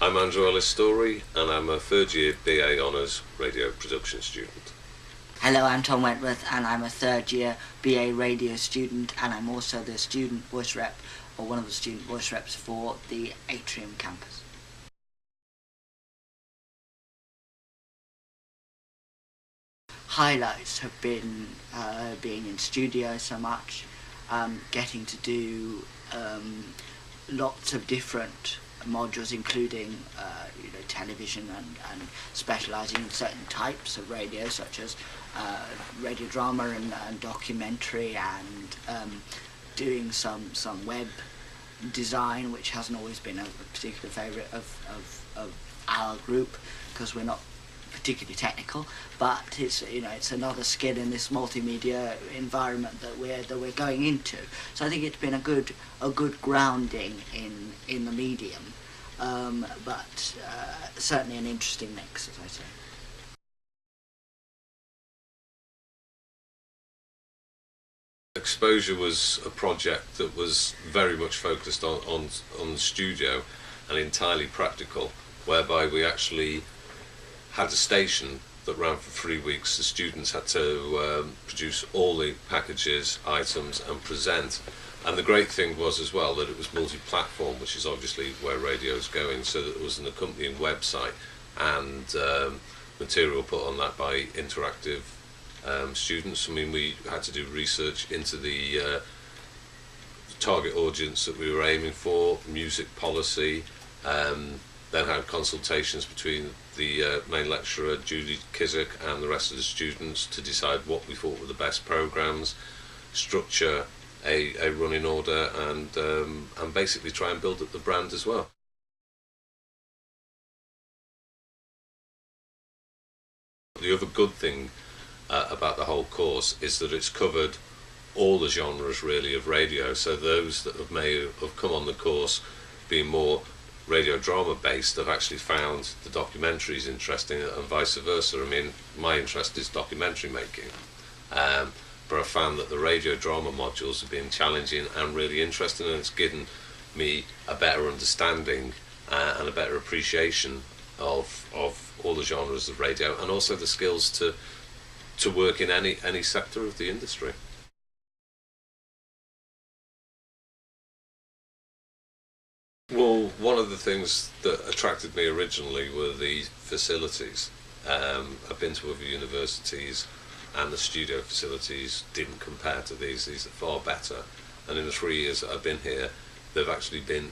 I'm Andrew Ellis-Story and I'm a third year BA Honours radio production student. Hello, I'm Tom Wentworth and I'm a third year BA radio student, and I'm also the student voice rep, or one of the student voice reps for the Atrium campus. Highlights have been being in studio so much, getting to do lots of different modules, including television and specialising in certain types of radio, such as radio drama and documentary, and doing some web design, which hasn't always been a particular favourite of our group because we're not particularly technical, but it's another skill in this multimedia environment that we're going into. So I think it's been a good grounding in the medium, but certainly an interesting mix, as I say. Exposure was a project that was very much focused on the studio and entirely practical, whereby we actually had a station that ran for 3 weeks. The students had to produce all the packages, items and present. And the great thing was as well that it was multi-platform, which is obviously where radio is going, so that there was an accompanying website and material put on that by interactive students. I mean, we had to do research into the target audience that we were aiming for, music policy, then had consultations between the main lecturer, Judy Kizik, and the rest of the students to decide what we thought were the best programmes, structure a running order, and basically try and build up the brand as well. The other good thing about the whole course is that it's covered all the genres really of radio, so those that may have come on the course being more radio drama based have actually found the documentaries interesting, and vice versa. I mean, my interest is documentary making, but I found that the radio drama modules have been challenging and really interesting, and it's given me a better understanding and a better appreciation of all the genres of radio, and also the skills to work in any sector of the industry. Well, one of the things that attracted me originally were the facilities. I've been to other universities and the studio facilities didn't compare to these. These are far better, and in the 3 years that I've been here they've actually been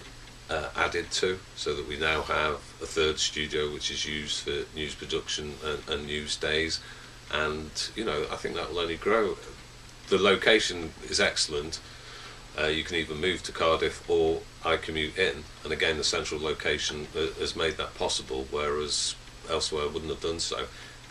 added to, so that we now have a third studio which is used for news production and news days, and I think that will only grow. The location is excellent. You can either move to Cardiff or I commute in, and again the central location has made that possible, whereas elsewhere wouldn't have done so.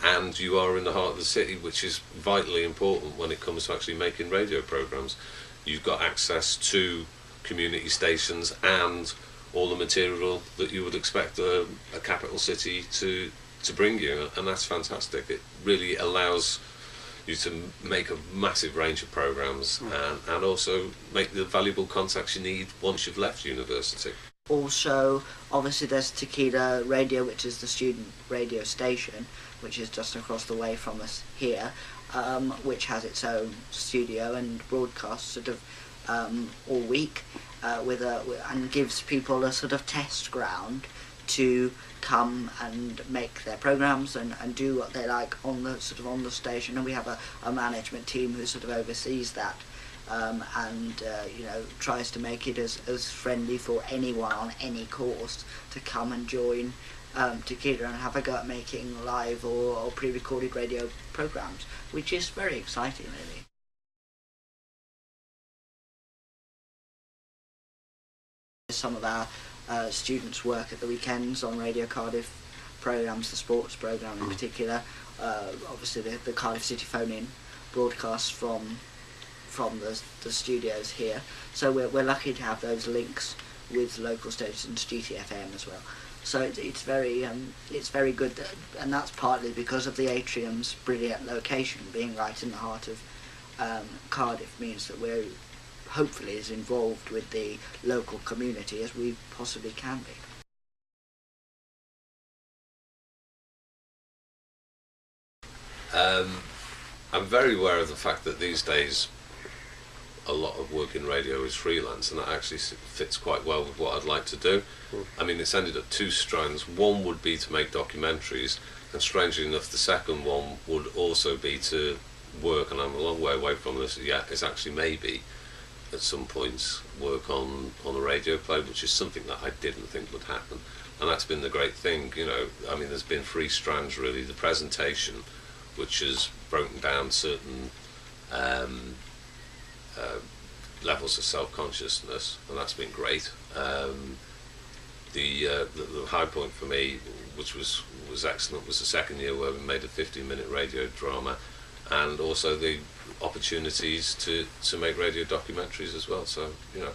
And you are in the heart of the city, which is vitally important when it comes to actually making radio programmes. You've got access to community stations and all the material that you would expect a capital city to bring you, and that's fantastic. It really allows you to make a massive range of programmes and also make the valuable contacts you need once you've left university. Also, obviously there's Tequila Radio, which is the student radio station, which is just across the way from us here, which has its own studio and broadcasts sort of all week, and gives people a sort of test ground to come and make their programmes and do what they like on the station. And we have a management team who sort of oversees that, and tries to make it as friendly for anyone on any course to come and join Tequila and have a go at making live or pre-recorded radio programmes, which is very exciting really. Some of our students work at the weekends on Radio Cardiff programmes, the sports programme in particular. Obviously the Cardiff City phone-in broadcasts from the studios here, so we're lucky to have those links with local stations, GTFM as well. So it's very good, and that's partly because of the Atrium's brilliant location. Being right in the heart of Cardiff means that we're hopefully as involved with the local community as we possibly can be. I'm very aware of the fact that these days a lot of work in radio is freelance, and that actually fits quite well with what I'd like to do. I mean, it's ended up two strands. One would be to make documentaries, and strangely enough, the second one would also be to work, and I'm a long way away from this yet, is actually maybe at some points work on a radio play, which is something that I didn't think would happen. And that's been the great thing, you know. I mean, there's been three strands really: the presentation, which has broken down certain levels of self-consciousness, and that's been great. The high point for me, which was excellent, was the second year where we made a 15-minute radio drama, and also the opportunities to make radio documentaries as well. So, you know,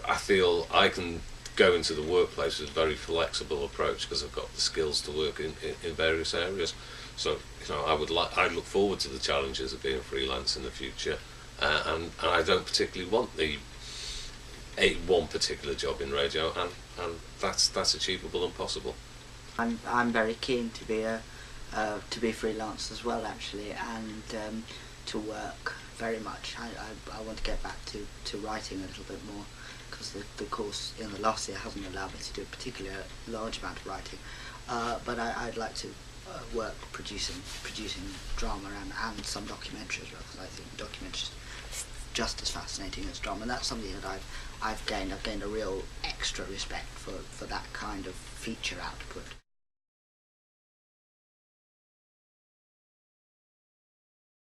I feel I can go into the workplace with a very flexible approach because I've got the skills to work in various areas. So, you know, I look forward to the challenges of being freelance in the future, and I don't particularly want one particular job in radio, and that's achievable and possible. I'm very keen to be freelance as well, actually, and to work very much. I want to get back to writing a little bit more, because the course in the last year hasn't allowed me to do a particularly large amount of writing, but I'd like to work producing drama and some documentary as well, because I think documentary is just as fascinating as drama, and that's something that I've gained a real extra respect for that kind of feature output.